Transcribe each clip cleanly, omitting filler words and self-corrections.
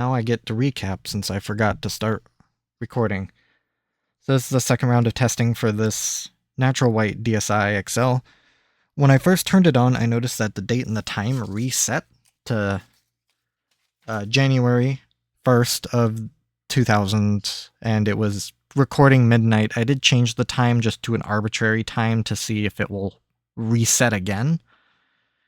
Now I get to recap since I forgot to start recording. So this is the second round of testing for this natural white DSi XL. When I first turned it on, I noticed that the date and the time reset to January 1st of 2000, and it was recording midnight. I did change the time just to an arbitrary time to see if it will reset again.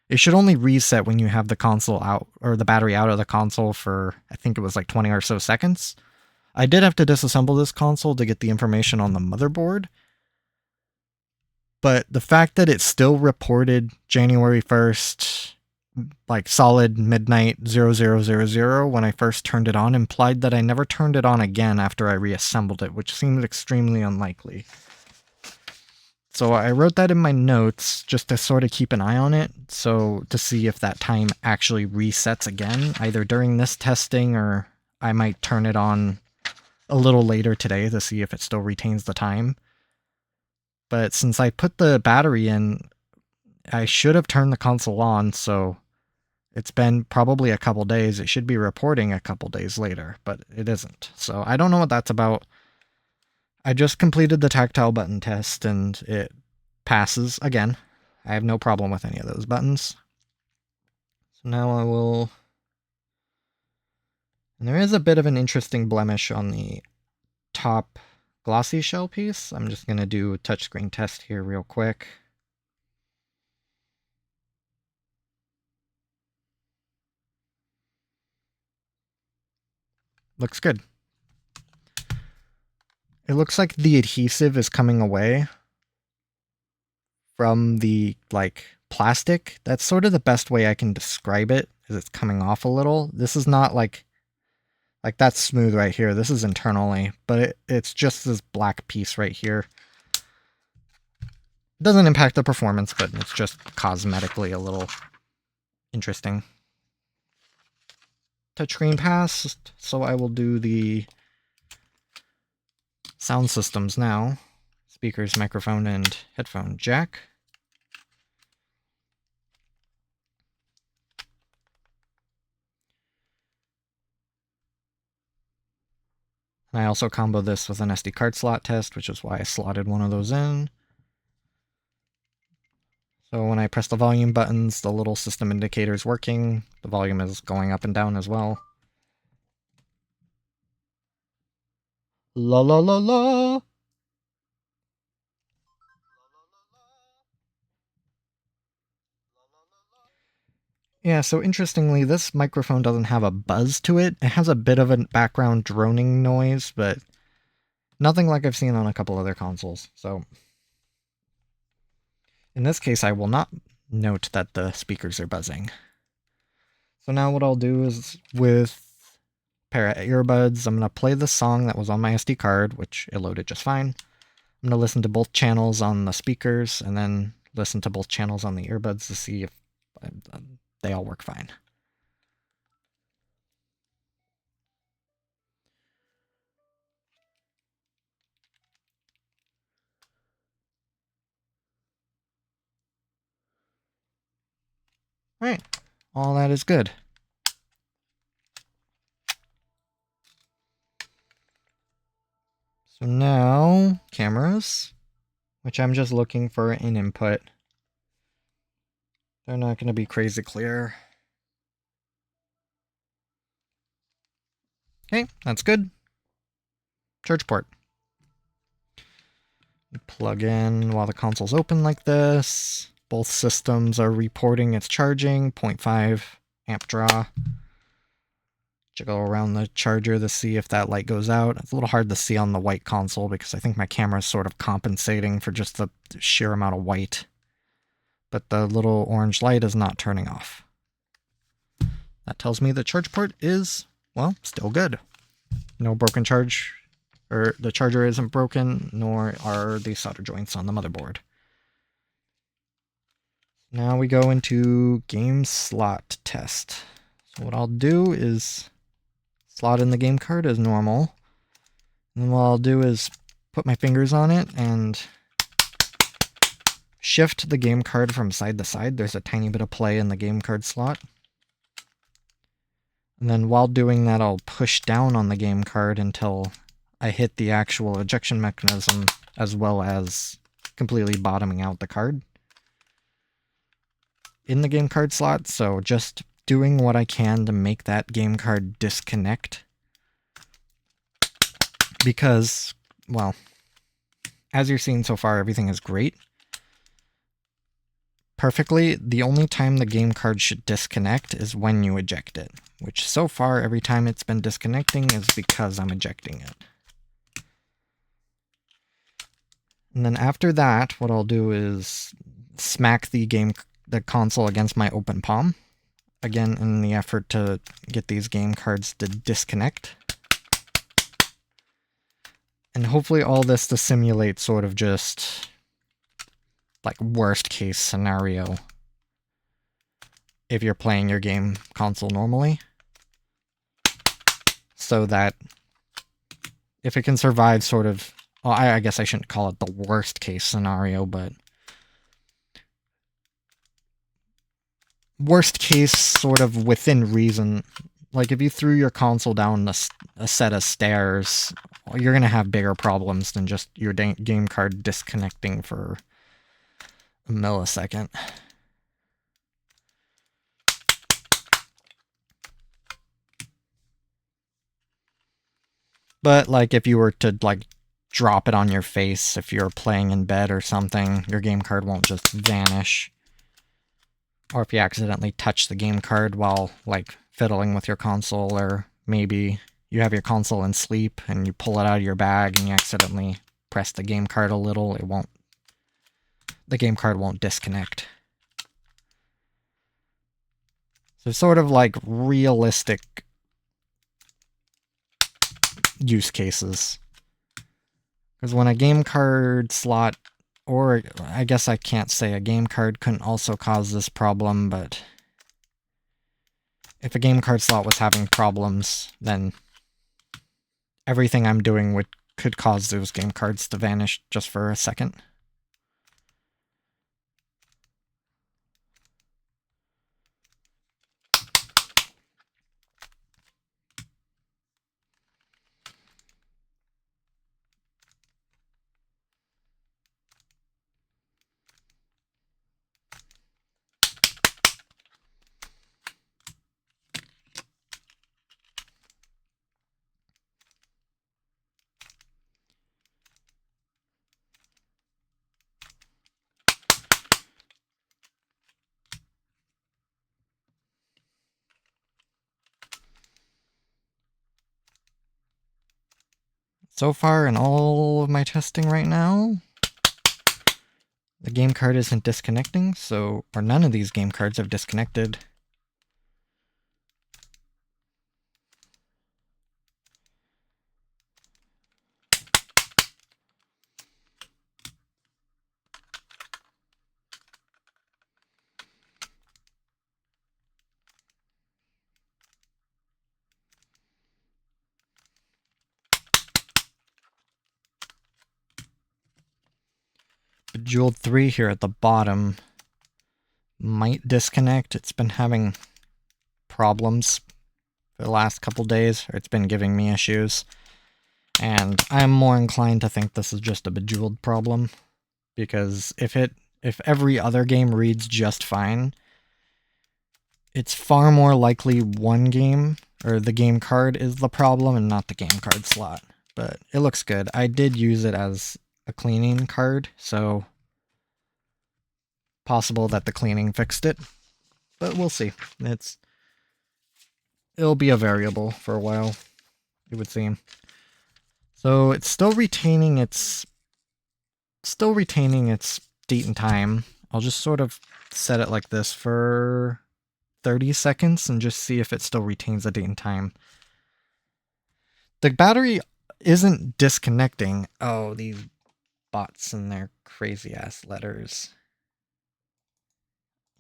It should only reset when you have the console out, or the battery out of the console for, I think it was like 20 or so seconds. I did have to disassemble this console to get the information on the motherboard, but the fact that it still reported January 1st, like solid midnight 0000 when I first turned it on implied that I never turned it on again after I reassembled it, which seemed extremely unlikely. So I wrote that in my notes just to sort of keep an eye on it, so to see if that time actually resets again, either during this testing or I might turn it on a little later today to see if it still retains the time. But since I put the battery in, I should have turned the console on, so it's been probably a couple days. It should be reporting a couple days later, but it isn't. So I don't know what that's about. I just completed the tactile button test, and it passes again. I have no problem with any of those buttons. So now I will... And there is a bit of an interesting blemish on the top glossy shell piece. I'm just going to do a touchscreen test here real quick. Looks good. It looks like the adhesive is coming away from the, like, plastic. That's sort of the best way I can describe it, is it's coming off a little. This is not like that's smooth right here. This is internally, but it's just this black piece right here. It doesn't impact the performance, but it's just cosmetically a little interesting. Touchscreen passed, so I will do the sound systems now. Speakers, microphone, and headphone jack. And I also combo this with an SD card slot test, which is why I slotted one of those in. So when I press the volume buttons, the little system indicator is working. The volume is going up and down as well. La la la la! Yeah, so interestingly, this microphone doesn't have a buzz to it. It has a bit of a background droning noise, but nothing like I've seen on a couple other consoles. So in this case, I will not note that the speakers are buzzing. So now what I'll do is, with a pair of earbuds, I'm going to play the song that was on my SD card, which it loaded just fine. I'm going to listen to both channels on the speakers, and then listen to both channels on the earbuds to see if they all work fine. Alright, all that is good. So now, cameras, which I'm just looking for an input. They're not going to be crazy clear. Okay, that's good. Charge port. Plug in while the console's open like this. Both systems are reporting it's charging, 0.5 amp draw. Jiggle around the charger to see if that light goes out. It's a little hard to see on the white console because I think my camera is sort of compensating for just the sheer amount of white. But the little orange light is not turning off. That tells me the charge port is, well, still good. No broken charge, or the charger isn't broken, nor are the solder joints on the motherboard. Now we go into game slot test. So what I'll do is slot in the game card as normal. And then what I'll do is put my fingers on it and shift the game card from side to side. There's a tiny bit of play in the game card slot. And then while doing that, I'll push down on the game card until I hit the actual ejection mechanism, as well as completely bottoming out the card in the game card slot. So just doing what I can to make that game card disconnect. Because, well, as you're seeing so far, everything is great. Perfectly, the only time the game card should disconnect is when you eject it, which so far every time it's been disconnecting is because I'm ejecting it. And then after that, what I'll do is smack the console against my open palm, again in the effort to get these game cards to disconnect. And hopefully all this to simulate sort of just like worst case scenario if you're playing your game console normally, so that if it can survive sort of, well, I guess I shouldn't call it the worst case scenario, but worst case sort of within reason. Like if you threw your console down a set of stairs, you're going to have bigger problems than just your game card disconnecting for a millisecond. But like if you were to like drop it on your face if you're playing in bed or something, your game card won't just vanish. Or if you accidentally touch the game card while like fiddling with your console, or maybe you have your console in sleep and you pull it out of your bag and you accidentally press the game card a little, the game card won't disconnect. So sort of like realistic use cases. Because when a game card slot, or I guess I can't say a game card couldn't also cause this problem, but if a game card slot was having problems, then everything I'm doing could cause those game cards to vanish just for a second. So far in all of my testing right now, the game card isn't disconnecting, or none of these game cards have disconnected. Bejeweled 3 here at the bottom might disconnect. It's been having problems for the last couple days, or it's been giving me issues. And I'm more inclined to think this is just a Bejeweled problem, because if every other game reads just fine, it's far more likely one game, or the game card, is the problem and not the game card slot. But it looks good. I did use it as a cleaning card, so possible that the cleaning fixed it. But we'll see. It'll be a variable for a while, it would seem. So it's still retaining its date and time. I'll just sort of set it like this for 30 seconds and just see if it still retains the date and time. The battery isn't disconnecting. Oh, these bots and their crazy ass letters.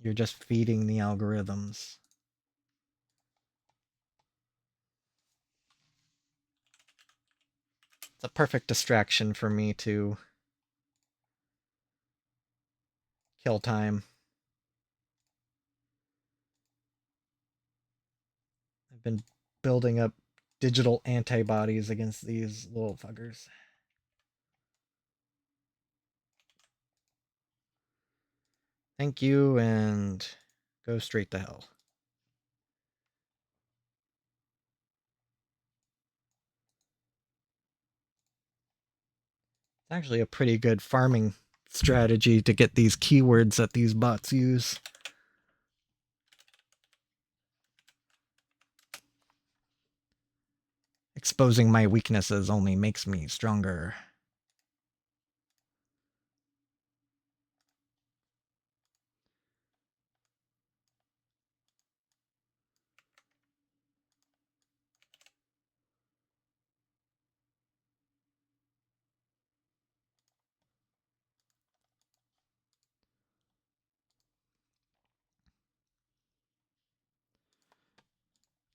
You're just feeding the algorithms. It's a perfect distraction for me to kill time. I've been building up digital antibodies against these little fuckers. Thank you, and go straight to hell. It's actually a pretty good farming strategy to get these keywords that these bots use. Exposing my weaknesses only makes me stronger.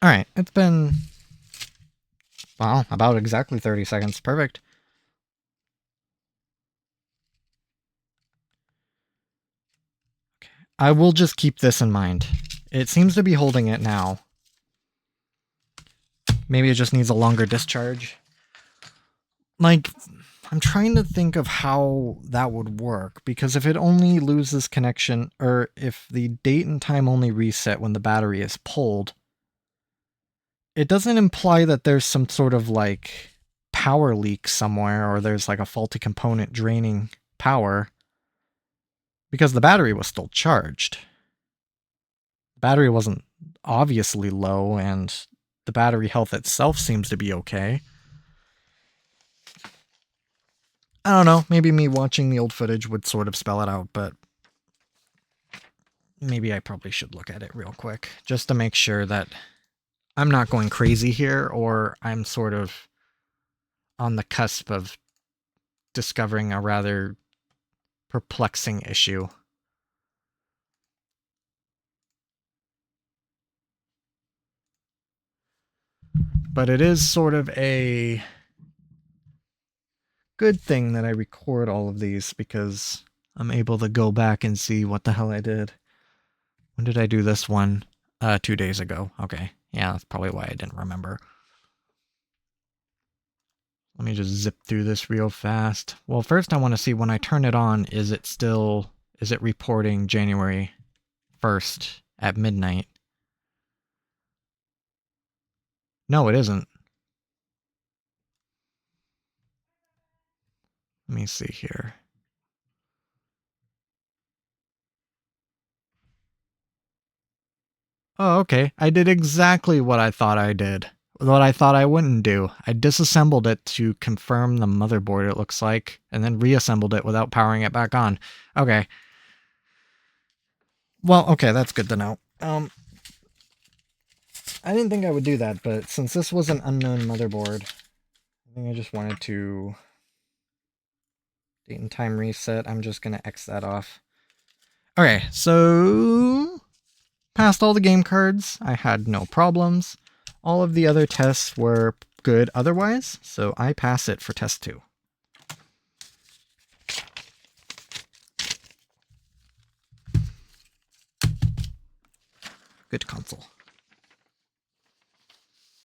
Alright, it's been, well, about exactly 30 seconds. Perfect. Okay. I will just keep this in mind. It seems to be holding it now. Maybe it just needs a longer discharge. Like, I'm trying to think of how that would work, because if it only loses connection, or if the date and time only reset when the battery is pulled, it doesn't imply that there's some sort of like power leak somewhere, or there's like a faulty component draining power, because the battery was still charged. The battery wasn't obviously low, and the battery health itself seems to be okay. I don't know, maybe me watching the old footage would sort of spell it out, but maybe I probably should look at it real quick, just to make sure that I'm not going crazy here, or I'm sort of on the cusp of discovering a rather perplexing issue. But it is sort of a good thing that I record all of these, because I'm able to go back and see what the hell I did. When did I do this one? 2 days ago. Okay. Yeah, that's probably why I didn't remember. Let me just zip through this real fast. Well, first I want to see when I turn it on, is it reporting January 1st at midnight? No, it isn't. Let me see here. Oh, okay. I did exactly what I thought I did. What I thought I wouldn't do. I disassembled it to confirm the motherboard, it looks like, and then reassembled it without powering it back on. Okay. Well, okay, that's good to know. I didn't think I would do that, but since this was an unknown motherboard, I think I just wanted to date and time reset. I'm just gonna X that off. Okay, so passed all the game cards. I had no problems. All of the other tests were good otherwise, so I pass it for test 2. Good console.